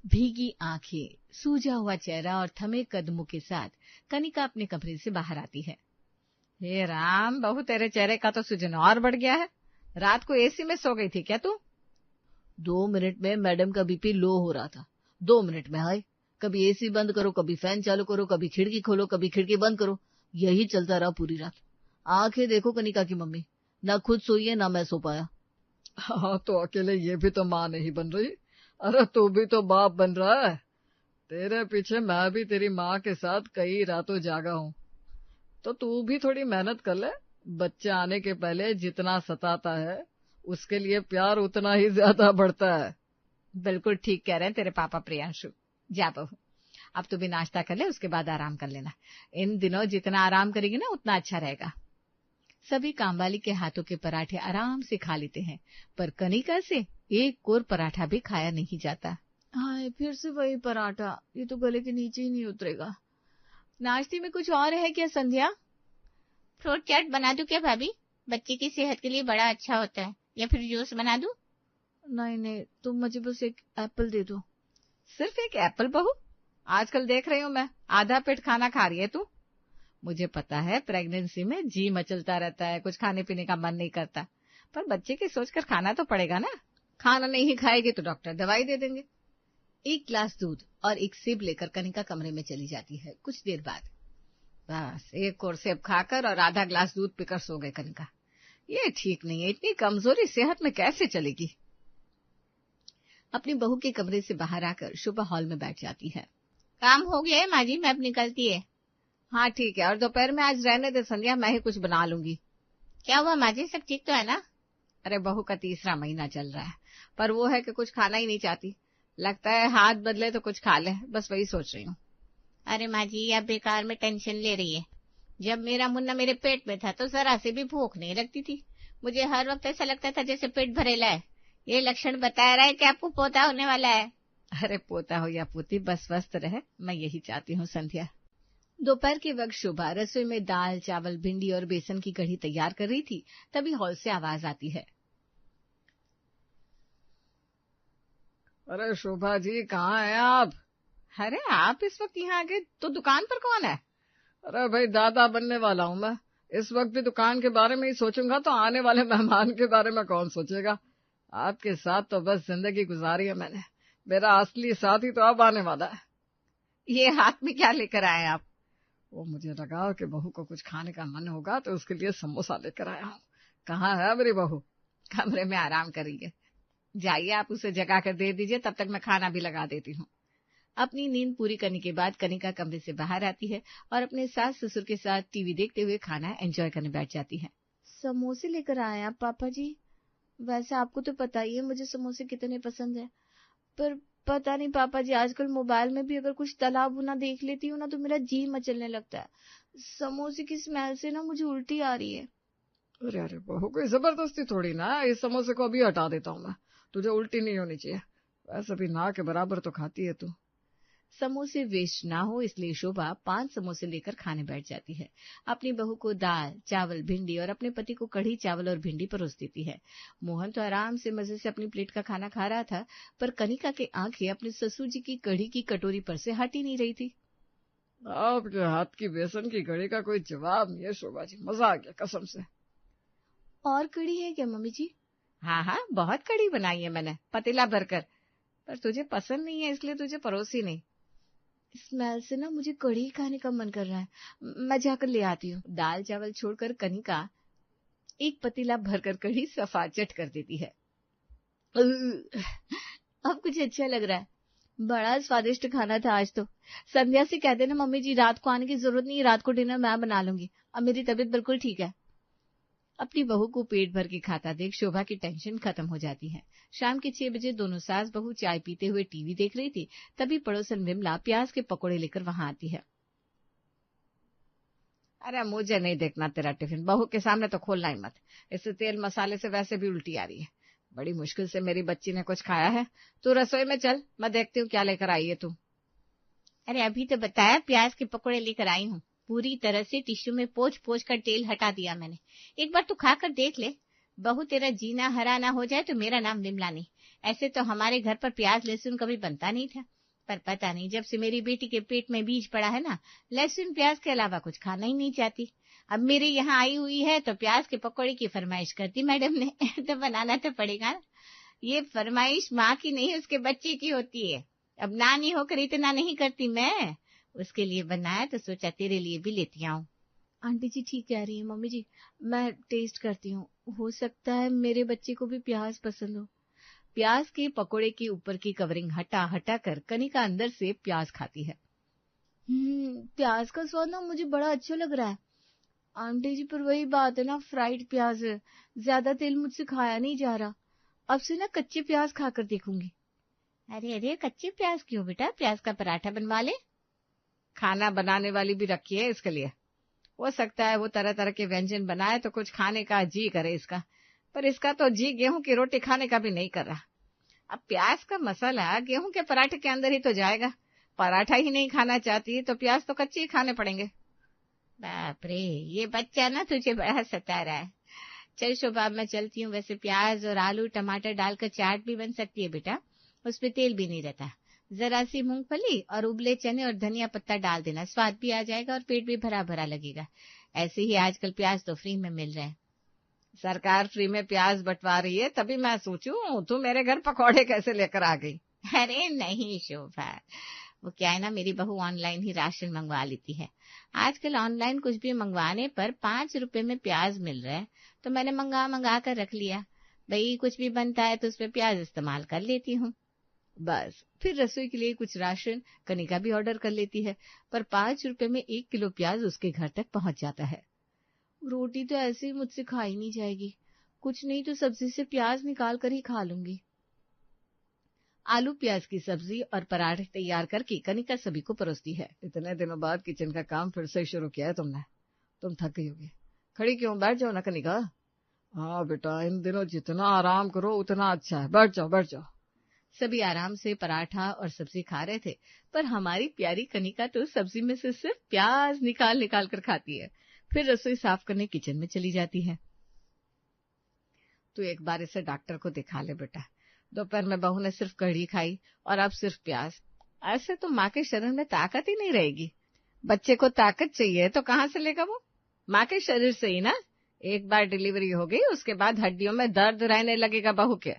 भीगी आंखें, सूजा हुआ चेहरा और थमे कदमों के साथ कनिका अपने कमरे से बाहर आती है। हे राम, बहू तेरे चेहरे का तो सूजन और बढ़ गया है। रात को एसी में सो गई थी क्या तू? 2 मिनट में मैडम का बीपी लो हो रहा था। 2 मिनट में हाय, कभी एसी बंद करो, कभी फैन चालू करो, कभी खिड़की खोलो, कभी खिड़की बंद करो, यही चलता रहा पूरी रात। आंखें देखो कनिका की मम्मी, ना खुद सोई है ना मैं सो पाया। हाँ, तो अकेले ये भी तो माँ नहीं बन रही। अरे तू भी तो बाप बन रहा है। तेरे पीछे मैं भी तेरी माँ के साथ कई रातों जागा हूँ। तो तू भी थोड़ी मेहनत कर ले। बच्चे आने के पहले जितना सताता है उसके लिए प्यार उतना ही ज्यादा बढ़ता है। बिल्कुल ठीक कह रहे हैं तेरे पापा प्रियांशु। जा बहू, अब तू भी नाश्ता कर ले, उसके बाद आराम कर लेना। इन दिनों जितना आराम करेगी ना उतना अच्छा रहेगा। सभी कामवाली के हाथों के पराठे आराम से खा लेते हैं, पर कनिका से एक कोर पराठा भी खाया नहीं जाता। हाय, फिर से वही पराठा, ये तो गले के नीचे ही नहीं उतरेगा। नाश्ते में कुछ और है क्या संध्या? फ्रूट चाट बना दूं क्या भाभी? बच्चे की सेहत के लिए बड़ा अच्छा होता है। या फिर जूस बना दूं? नहीं नहीं, तुम मुझे बस एक एप्पल दे दो। सिर्फ एक एप्पल बहू? आजकल देख रही हूँ मैं, आधा पेट खाना खा रही है तू। मुझे पता है प्रेगनेंसी में जी मचलता रहता है, कुछ खाने पीने का मन नहीं करता, पर बच्चे की सोचकर खाना तो पड़ेगा ना। खाना नहीं खाएगी तो डॉक्टर दवाई दे देंगे। एक ग्लास दूध और एक सेब लेकर कनिका कमरे में चली जाती है। कुछ देर बाद बस एक और सेब खाकर और आधा ग्लास दूध पीकर सो गए कनिका। ये ठीक नहीं है, इतनी कमजोरी सेहत में कैसे चलेगी। अपनी बहू के कमरे से बाहर आकर शोभा हॉल में बैठ जाती है। काम हो गया है माँ जी, मैं अब निकलती है। हाँ ठीक है, और दोपहर में आज रहने दे संध्या, मैं ही कुछ बना लूंगी। क्या हुआ माँ जी, सब ठीक तो है ना? अरे बहू का तीसरा महीना चल रहा है, पर वो है कि कुछ खाना ही नहीं चाहती। लगता है हाथ बदले तो कुछ खा ले, बस वही सोच रही हूँ। अरे माँ जी, आप बेकार में टेंशन ले रही है। जब मेरा मुन्ना मेरे पेट में था तो जरा से भी भूख नहीं लगती थी। मुझे हर वक्त ऐसा लगता था जैसे पेट भरेला है। ये लक्षण बता रहा है कि आपको पोता होने वाला है। अरे पोता हो या पोती, बस स्वस्थ रहे, मैं यही चाहती हूँ संध्या। दोपहर के वक्त शोभा रसोई में दाल चावल भिंडी और बेसन की कढ़ी तैयार कर रही थी, तभी हॉल से आवाज आती है। अरे शोभा जी, कहाँ हैं आप? अरे आप इस वक्त यहाँ आ गए, तो दुकान पर कौन है? अरे भाई, दादा बनने वाला हूँ मैं। इस वक्त भी दुकान के बारे में ही सोचूंगा तो आने वाले मेहमान के बारे में कौन सोचेगा। आपके साथ तो बस जिंदगी गुजारी है मैंने। मेरा असली साथी तो अब आने वाला है। ये हाथ में क्या लेकर आए आप? वो मुझे लगा कि बहू को कुछ खाने का मन होगा तो उसके लिए समोसा लेकर आया हूँ। कहाँ है मेरी बहू? कमरे में आराम करेंगे। जाइए, आप उसे जगा कर दे दीजिए, तब तक मैं खाना भी लगा देती हूँ। अपनी नींद पूरी करने के बाद कनिका कमरे से बाहर आती है और अपने सास ससुर के साथ टीवी देखते हुए खाना एंजॉय करने बैठ जाती है। समोसे लेकर आए आप पापा जी? वैसे आपको तो पता ही है मुझे समोसे कितने पसंद है, पर पता नहीं पापा जी, आजकल मोबाइल में भी अगर कुछ तला भुना देख लेती हूँ ना तो मेरा जी मचलने लगता है। समोसे की स्मेल से ना मुझे उल्टी आ रही है। अरे अरे बहू, कोई जबरदस्ती थोड़ी ना। इस समोसे को अभी हटा देता हूँ मैं, तुझे उल्टी नहीं होनी चाहिए। वैसे भी ना के बराबर तो खाती है तू। समोसे वेस्ट ना हो इसलिए शोभा 5 समोसे लेकर खाने बैठ जाती है। अपनी बहू को दाल चावल भिंडी और अपने पति को कढ़ी चावल और भिंडी परोस देती है। मोहन तो आराम से मजे से अपनी प्लेट का खाना खा रहा था, पर कनिका की आंखें अपने ससुर जी की कढ़ी की कटोरी पर से हट ही नहीं रही थी। आपके हाथ की बेसन की कढ़ी का कोई जवाब नहीं है शोभा जी, मजा आ गया कसम से। और कढ़ी है क्या मम्मी जी? हाँ हाँ, बहुत कढ़ी बनाई है मैंने, पतीला भरकर, पर तुझे पसंद नहीं है इसलिए तुझे परोसी नहीं। स्मेल से ना मुझे कढ़ी खाने का मन कर रहा है, मैं जाकर ले आती हूँ। दाल चावल छोड़कर कनिका एक पतीला भरकर कढ़ी सफाचट कर देती है। अब कुछ अच्छा लग रहा है, बड़ा स्वादिष्ट खाना था आज तो। संध्या से कह देना मम्मी जी रात को आने की जरूरत नहीं, रात को डिनर मैं बना लूंगी, अब मेरी तबीयत बिल्कुल ठीक है। अपनी बहू को पेट भर के खाता देख शोभा की टेंशन खत्म हो जाती है। शाम के 6 बजे दोनों सास बहू चाय पीते हुए टीवी देख रही थी, तभी पड़ोसन विमला प्याज के पकोड़े लेकर वहां आती है। अरे मुझे नहीं देखना तेरा टिफिन, बहू के सामने तो खोलना ही मत। इससे तेल मसाले से वैसे भी उल्टी आ रही है। बड़ी मुश्किल से मेरी बच्ची ने कुछ खाया है। तू रसोई में चल, मैं देखती हूँ क्या लेकर आई है तू। अरे अभी तो बताया, प्याज के पकौड़े लेकर आई हूँ। पूरी तरह से टिश्यू में पोंछ पोंछ कर तेल हटा दिया मैंने। एक बार तू खा कर देख ले। बहू तेरा जीना हरा ना हो जाए तो मेरा नाम विमला नहीं। ऐसे तो हमारे घर पर प्याज लहसुन कभी बनता नहीं था, पर पता नहीं जब से मेरी बेटी के पेट में बीज पड़ा है ना, लहसुन प्याज के अलावा कुछ खाना ही नहीं चाहती। अब मेरे यहाँ आई हुई है तो प्याज के पकौड़े की फरमाइश करती मैडम ने तो बनाना तो पड़ेगा ना। ये फरमाइश माँ की नहीं, उसके बच्चे की होती है। अब नानी होकर इतना नहीं करती मैं, उसके लिए बनाया तो सोचा तेरे लिए भी लेती आऊं। आंटी जी ठीक कह रही है मम्मी जी, मैं टेस्ट करती हूँ, हो सकता है मेरे बच्चे को भी प्याज पसंद हो। प्याज के पकोड़े के ऊपर की कवरिंग हटा हटा कर कनिका अंदर से प्याज खाती है। प्याज का स्वाद ना मुझे बड़ा अच्छा लग रहा है आंटी जी, पर वही बात है ना, फ्राइड प्याज है, ज्यादा तेल मुझसे खाया नहीं जा रहा। अब से ना कच्चे प्याज खाकर देखूंगी। अरे अरे कच्चे प्याज क्यों बेटा, प्याज का पराठा बनवा ले। खाना बनाने वाली भी रखी है इसके लिए, हो सकता है वो तरह तरह के व्यंजन बनाए तो कुछ खाने का जी करे इसका, पर इसका तो जी गेहूं की रोटी खाने का भी नहीं कर रहा। अब प्याज का मसाला गेहूं के पराठे के अंदर ही तो जाएगा, पराठा ही नहीं खाना चाहती तो प्याज तो कच्चे ही खाने पड़ेंगे। बाप रे, ये बच्चा ना तुझे बड़ा सता रहा है। चल शोभा मैं चलती हूँ। वैसे प्याज और आलू टमाटर डालकर चाट भी बन सकती है बेटा, उसमें तेल भी नहीं रहता। जरा सी मूंगफली और उबले चने और धनिया पत्ता डाल देना, स्वाद भी आ जाएगा और पेट भी भरा भरा लगेगा। ऐसे ही आजकल प्याज तो फ्री में मिल रहे हैं। सरकार फ्री में प्याज बंटवा रही है, तभी मैं सोचूं तू मेरे घर पकौड़े कैसे लेकर आ गई। अरे नहीं शोभा, वो क्या है ना, मेरी बहू ऑनलाइन ही राशन मंगवा लेती है। आजकल ऑनलाइन कुछ भी मंगवाने पर 5 रुपए में प्याज मिल रहा है, तो मैंने मंगा कर रख लिया। भाई कुछ भी बनता है तो उसमें प्याज इस्तेमाल कर लेती हूँ। बस फिर रसोई के लिए कुछ राशन कनिका भी ऑर्डर कर लेती है, पर 5 रुपए में 1 किलो प्याज उसके घर तक पहुंच जाता है। रोटी तो ऐसे ही मुझसे खाई नहीं जाएगी, कुछ नहीं तो सब्जी से प्याज निकाल कर ही खा लूंगी। आलू प्याज की सब्जी और पराठे तैयार करके कनिका सभी को परोसती है। इतने दिनों बाद किचन का काम फिर से शुरू किया है तुमने, तुम थक गई होगी, खड़ी क्यों, बैठ जाओ ना कनिका। हाँ बेटा, इन दिनों जितना आराम करो उतना अच्छा है, बैठ जाओ बैठ जाओ। सभी आराम से पराठा और सब्जी खा रहे थे, पर हमारी प्यारी कनिका तो सब्जी में से सिर्फ प्याज निकाल निकाल कर खाती है, फिर रसोई साफ करने किचन में चली जाती है। तू एक बार इसे डॉक्टर को दिखा ले बेटा, दोपहर में बहू ने सिर्फ कढ़ी खाई और अब सिर्फ प्याज, ऐसे तो माँ के शरीर में ताकत ही नहीं रहेगी। बच्चे को ताकत चाहिए तो कहाँ से लेगा वो, माँ के शरीर से ही ना। एक बार डिलीवरी हो गई उसके बाद हड्डियों में दर्द रहने लगेगा बहू के।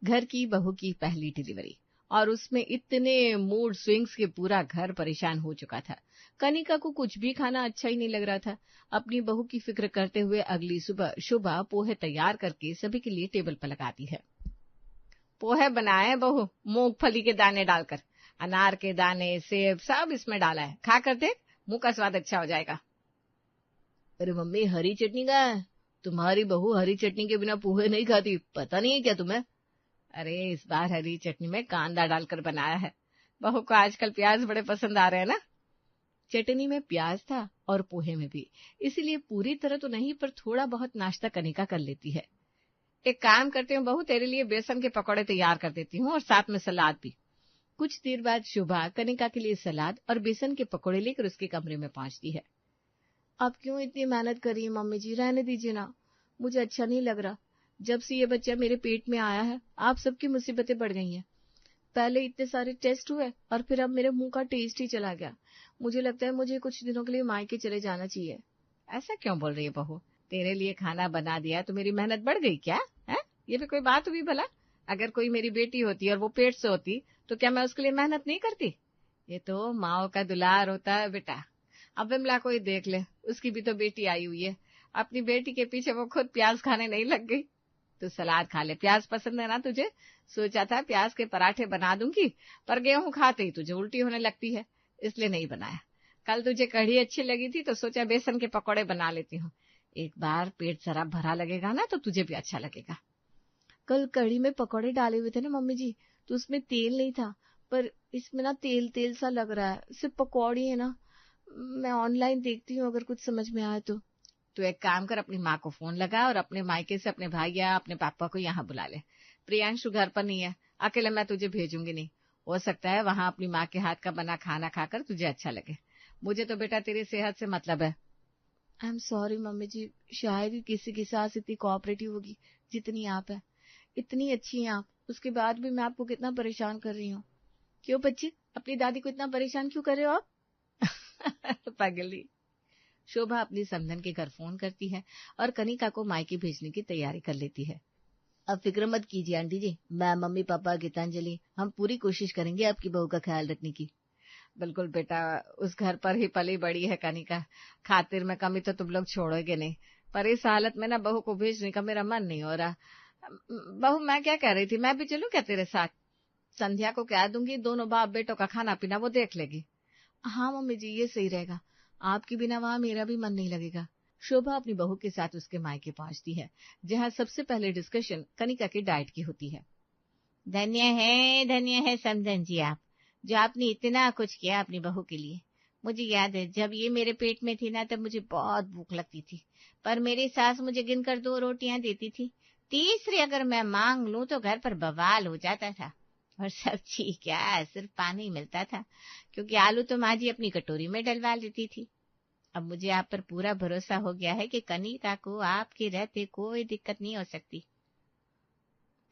घर की बहू की पहली डिलीवरी, और उसमें इतने मूड स्विंग्स के पूरा घर परेशान हो चुका था। कनिका को कुछ भी खाना अच्छा ही नहीं लग रहा था। अपनी बहू की फिक्र करते हुए अगली सुबह शुभा पोहे तैयार करके सभी के लिए टेबल पर लगाती है। पोहे बनाए बहू, मूंगफली के दाने डालकर, अनार के दाने, सेब सब इसमें डाला है, खा कर देख, मुंह का स्वाद अच्छा हो जाएगा। अरे मम्मी हरी चटनी का है, तुम्हारी बहू हरी चटनी के बिना पोहे नहीं खाती, पता नहीं है क्या तुम्हें। अरे इस बार हरी चटनी में कांदा डालकर बनाया है, बहू को आजकल प्याज बड़े पसंद आ रहे हैं ना। चटनी में प्याज था और पोहे में भी, इसीलिए पूरी तरह तो नहीं पर थोड़ा बहुत नाश्ता कनिका कर लेती है। एक काम करती हूँ बहू, तेरे लिए बेसन के पकौड़े तैयार कर देती हूँ और साथ में सलाद भी। कुछ देर बाद शुभा कनिका के लिए सलाद और बेसन के पकौड़े लेकर उसके कमरे में पहुंचती है। आप क्यों इतनी मेहनत कर रही है मम्मी जी, रहने दीजिए ना, मुझे अच्छा नहीं लग रहा। जब से ये बच्चा मेरे पेट में आया है आप सबकी मुसीबतें बढ़ गई हैं। पहले इतने सारे टेस्ट हुए और फिर अब मेरे मुंह का टेस्ट ही चला गया। मुझे लगता है मुझे कुछ दिनों के लिए मायके चले जाना चाहिए। ऐसा क्यों बोल रही है बहू, तेरे लिए खाना बना दिया तो मेरी मेहनत बढ़ गई क्या है? ये भी कोई बात हुई भला? अगर कोई मेरी बेटी होती और वो पेट से होती तो क्या मैं उसके लिए मेहनत नहीं करती? ये तो माओ का दुलार होता है बेटा। अब विमला को ही देख ले, उसकी भी तो बेटी आई हुई है, अपनी बेटी के पीछे वो खुद प्याज खाने नहीं लग गई। तू सलाद खा ले, प्याज पसंद है ना तुझे? सोचा था प्याज के पराठे बना दूंगी, पर गेहूं खाते ही तुझे उल्टी होने लगती है, इसलिए नहीं बनाया। कल तुझे कढ़ी अच्छी लगी थी तो सोचा बेसन के पकौड़े बना लेती हूँ, एक बार पेट जरा भरा लगेगा ना तो तुझे भी अच्छा लगेगा। कल कढ़ी में पकौड़े डाले हुए थे ना मम्मी जी, तो उसमें तेल नहीं था, पर इसमें ना तेल तेल सा लग रहा है, सिर्फ पकौड़ी है ना। मैं ऑनलाइन देखती हूँ अगर कुछ समझ में आए तो। तू एक काम कर, अपनी माँ को फोन लगा और अपने मायके से अपने भाई या अपने पापा को यहाँ बुला ले। प्रियांशु घर पर नहीं है, अकेले मैं तुझे भेजूंगी नहीं, हो सकता है वहां अपनी माँ के हाथ का बना खाना खाकर तुझे अच्छा लगे। मुझे तो बेटा तेरी सेहत से मतलब है। आई एम सॉरी मम्मी जी, शायद ही किसी के साथ इतनी कोऑपरेटिव होगी जितनी आप है। इतनी अच्छी हैं आप, उसके बाद भी मैं आपको कितना परेशान कर रही हूँ। क्यों बच्चे, अपनी दादी को इतना परेशान क्यों कर रहे हो आप? पागली। शोभा अपनी समधन के घर फोन करती है और कनिका को मायके भेजने की तैयारी कर लेती है। अब फिक्र मत कीजिए आंटी जी, मैं, मम्मी, पापा, गीतांजलि, हम पूरी कोशिश करेंगे आपकी बहू का ख्याल रखने की। बिल्कुल बेटा, उस घर पर ही पली बड़ी है कनिका, खातिर में कमी तो तुम लोग छोड़ोगे नहीं, पर इस हालत में ना बहू को भेजने का मेरा मन नहीं हो रहा। बहू, मैं क्या कह रही थी, मैं भी चलूं क्या तेरे साथ? संध्या को कह दूंगी, दोनों बाप बेटों का खाना पीना वो देख लेगी। हाँ मम्मी जी, ये सही रहेगा, आपके बिना वहां मेरा भी मन नहीं लगेगा। शोभा अपनी बहू के साथ उसके मायके पहुंचती है, जहां सबसे पहले डिस्कशन कनिका की डाइट की होती है। धन्य है समधन जी आप, जो आपने इतना कुछ किया अपनी बहू के लिए। मुझे याद है जब ये मेरे पेट में थी ना, तब मुझे बहुत भूख लगती थी, पर मेरी सास मुझे गिनकर 2 रोटियां देती थी, तीसरी अगर मैं मांग लूं तो घर पर बवाल हो जाता था। और सब्जी क्या, सिर्फ पानी मिलता था, क्योंकि आलू तो माँ जी अपनी कटोरी में डलवा लेती थी। अब मुझे आप पर पूरा भरोसा हो गया है कि कनिका को आपके रहते कोई दिक्कत नहीं हो सकती।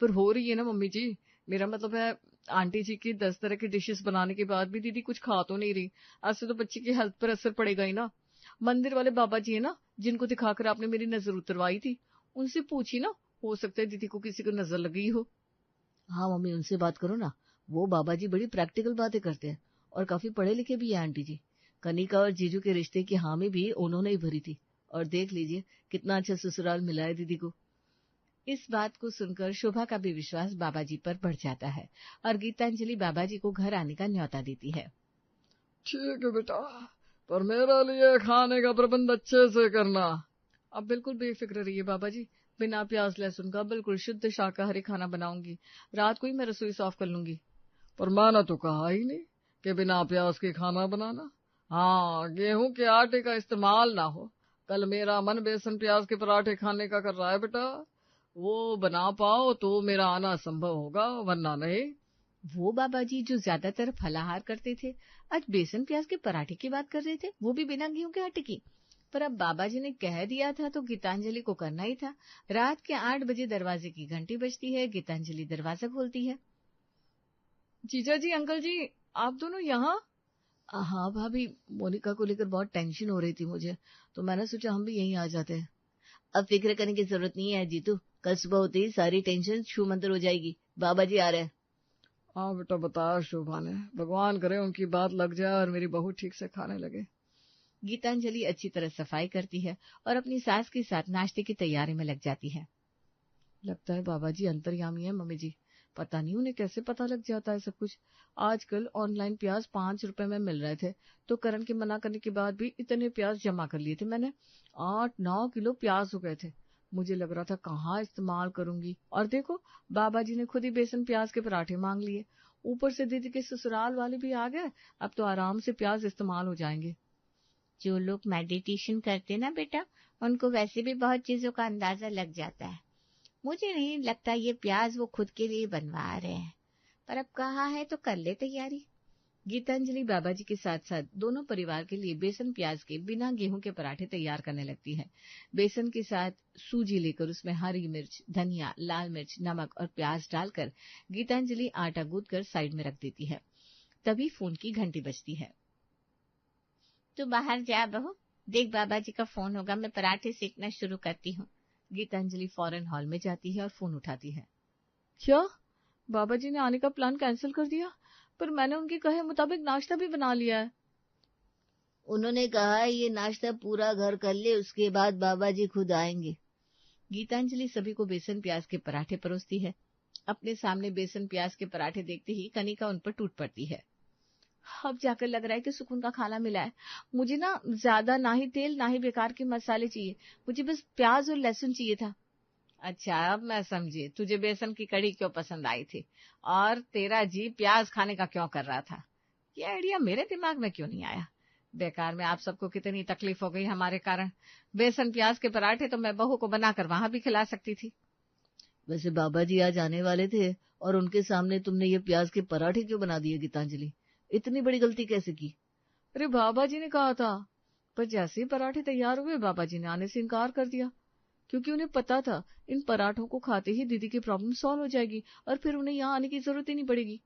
पर हो रही है ना मम्मी जी, मेरा मतलब है आंटी जी की 10 तरह की डिशेस बनाने के बाद भी दीदी कुछ खा तो नहीं रही। ऐसे तो बच्चे की हेल्थ पर असर पड़ेगा ही ना। मंदिर वाले बाबा जी है ना, जिनको दिखाकर आपने मेरी नजर उतरवाई थी, उनसे पूछी ना, हो सकता है दीदी को किसी को नजर लग गई हो। हाँ मम्मी, उनसे बात करो ना, वो बाबा जी बड़ी प्रैक्टिकल बातें करते हैं और काफी पढ़े लिखे भी है आंटी जी। कनिका और जीजू के रिश्ते की हामी भी उन्होंने ही भरी थी, और देख लीजिए कितना अच्छा ससुराल मिला है दीदी को। इस बात को सुनकर शोभा का भी विश्वास बाबा जी पर बढ़ जाता है और गीतांजलि बाबा जी को घर आने का न्योता देती है। ठीक है बेटा, पर मेरे लिए खाने का प्रबंध अच्छे से करना। अब बिल्कुल बेफिक्र रहिए बाबा जी, बिना प्याज लहसुन का बिल्कुल शुद्ध शाकाहारी खाना बनाऊंगी। रात को ही मैं रसोई साफ कर लूंगी। पर मैंने तो कहा ही नहीं कि बिना प्याज के खाना बनाना। हाँ, गेहूं के आटे का इस्तेमाल ना हो। कल मेरा मन बेसन प्याज के पराठे खाने का कर रहा है बेटा, वो बना पाओ तो मेरा आना संभव होगा, वरना नहीं। वो बाबा जी जो ज्यादातर फलाहार करते थे, आज बेसन प्याज के पराठे की बात कर रहे थे, वो भी बिना गेहूं के आटे की। पर अब बाबा जी ने कह दिया था तो गीतांजलि को करना ही था। रात के 8 बजे दरवाजे की घंटी बजती है। गीतांजलि दरवाजा खोलती है। जीजा जी, अंकल जी, आप दोनों यहाँ? हाँ भाभी, मोनिका को लेकर बहुत टेंशन हो रही थी मुझे, तो मैंने सोचा हम भी यहीं आ जाते हैं। अब फिक्र करने की जरूरत नहीं है जीतू, कल सुबह होते ही सारी टेंशन छू मंतर हो जाएगी। बाबा जी आ रहे हैं। हाँ बेटा, बताया शोभा ने, भगवान करे उनकी बात लग जाए और मेरी बहू ठीक से खाने लगे। गीतांजलि अच्छी तरह सफाई करती है और अपनी सास के साथ नाश्ते की तैयारी में लग जाती है। लगता है बाबा जी अंतर्यामी है मम्मी जी, पता नहीं उन्हें कैसे पता लग जाता है सब कुछ। आजकल ऑनलाइन प्याज 5 रुपए में मिल रहे थे, तो करण के मना करने के बाद भी इतने प्याज जमा कर लिए थे मैंने। 8-9 किलो प्याज हो गए थे। मुझे लग रहा था कहाँ इस्तेमाल करूंगी, और देखो बाबा जी ने खुद ही बेसन प्याज के पराठे मांग लिए। ऊपर से दीदी के ससुराल वाले भी आ गए, अब तो आराम से प्याज इस्तेमाल हो जाएंगे। जो लोग मेडिटेशन करते ना बेटा, उनको वैसे भी बहुत चीजों का अंदाजा लग जाता है। मुझे नहीं लगता ये प्याज वो खुद के लिए बनवा रहे हैं, पर अब कहा है तो कर ले तैयारी। गीतांजलि बाबा जी के साथ साथ दोनों परिवार के लिए बेसन प्याज के बिना गेहूं के पराठे तैयार करने लगती है। बेसन के साथ सूजी लेकर उसमें हरी मिर्च, धनिया, लाल मिर्च, नमक और प्याज डालकर गीतांजलि आटा गूंथकर साइड में रख देती है। तभी फोन की घंटी बजती है। तू बाहर जा बहू, देख बाबा जी का फोन होगा, मैं पराठे सेकना शुरू करती हूँ। गीतांजलि फौरन हॉल में जाती है और फोन उठाती है। क्या बाबा जी ने आने का प्लान कैंसिल कर दिया? पर मैंने उनके कहे मुताबिक नाश्ता भी बना लिया है। उन्होंने कहा ये नाश्ता पूरा घर कर ले, उसके बाद बाबा जी खुद आएंगे। गीतांजलि सभी को बेसन प्याज के पराठे परोसती है। अपने सामने बेसन प्याज के पराठे देखते ही कनिका उन पर टूट पड़ती है। अब जाकर लग रहा है कि सुकून का खाना मिला है। मुझे ना ज्यादा ना ही तेल ना ही बेकार के मसाले चाहिए, मुझे बस प्याज और लहसुन चाहिए था। अच्छा, अब मैं समझी तुझे बेसन की कड़ी क्यों पसंद आई थी और तेरा जी प्याज खाने का क्यों कर रहा था। ये आइडिया मेरे दिमाग में क्यों नहीं आया। बेकार में आप सबको कितनी तकलीफ हो गई हमारे कारण। बेसन प्याज के पराठे तो मैं बहू को बनाकर वहां भी खिला सकती थी। वैसे बाबा जी आज आने वाले थे और उनके सामने तुमने ये प्याज के पराठे क्यों बना दिए गीतांजलि? इतनी बड़ी गलती कैसे की? अरे बाबा जी ने कहा था, पर जैसे ही पराठे तैयार हुए बाबा जी ने आने से इनकार कर दिया। क्योंकि उन्हें पता था इन पराठों को खाते ही दीदी की प्रॉब्लम सॉल्व हो जाएगी और फिर उन्हें यहाँ आने की जरूरत ही नहीं पड़ेगी।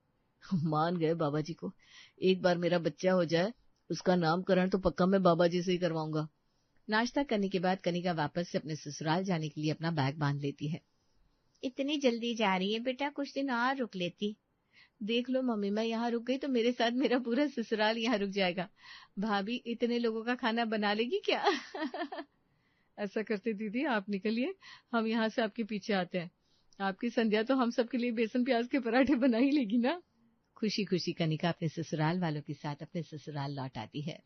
मान गए बाबा जी को। एक बार मेरा बच्चा हो जाए, उसका नामकरण तो पक्का मैं बाबा जी से ही करवाऊंगा। नाश्ता करने के बाद कनिका वापस से अपने ससुराल जाने के लिए अपना बैग बांध लेती है। इतनी जल्दी जा रही है बेटा, कुछ दिन और रुक लेती। देख लो मम्मी, मैं यहाँ रुक गई तो मेरे साथ मेरा पूरा ससुराल यहाँ रुक जाएगा। भाभी इतने लोगों का खाना बना लेगी क्या? ऐसा करते दीदी, आप निकलिए, हम यहाँ से आपके पीछे आते हैं। आपकी संध्या तो हम सबके लिए बेसन प्याज के पराठे बना ही लेगी ना। खुशी खुशी कनिका अपने ससुराल वालों के साथ अपने ससुराल लौट आती है।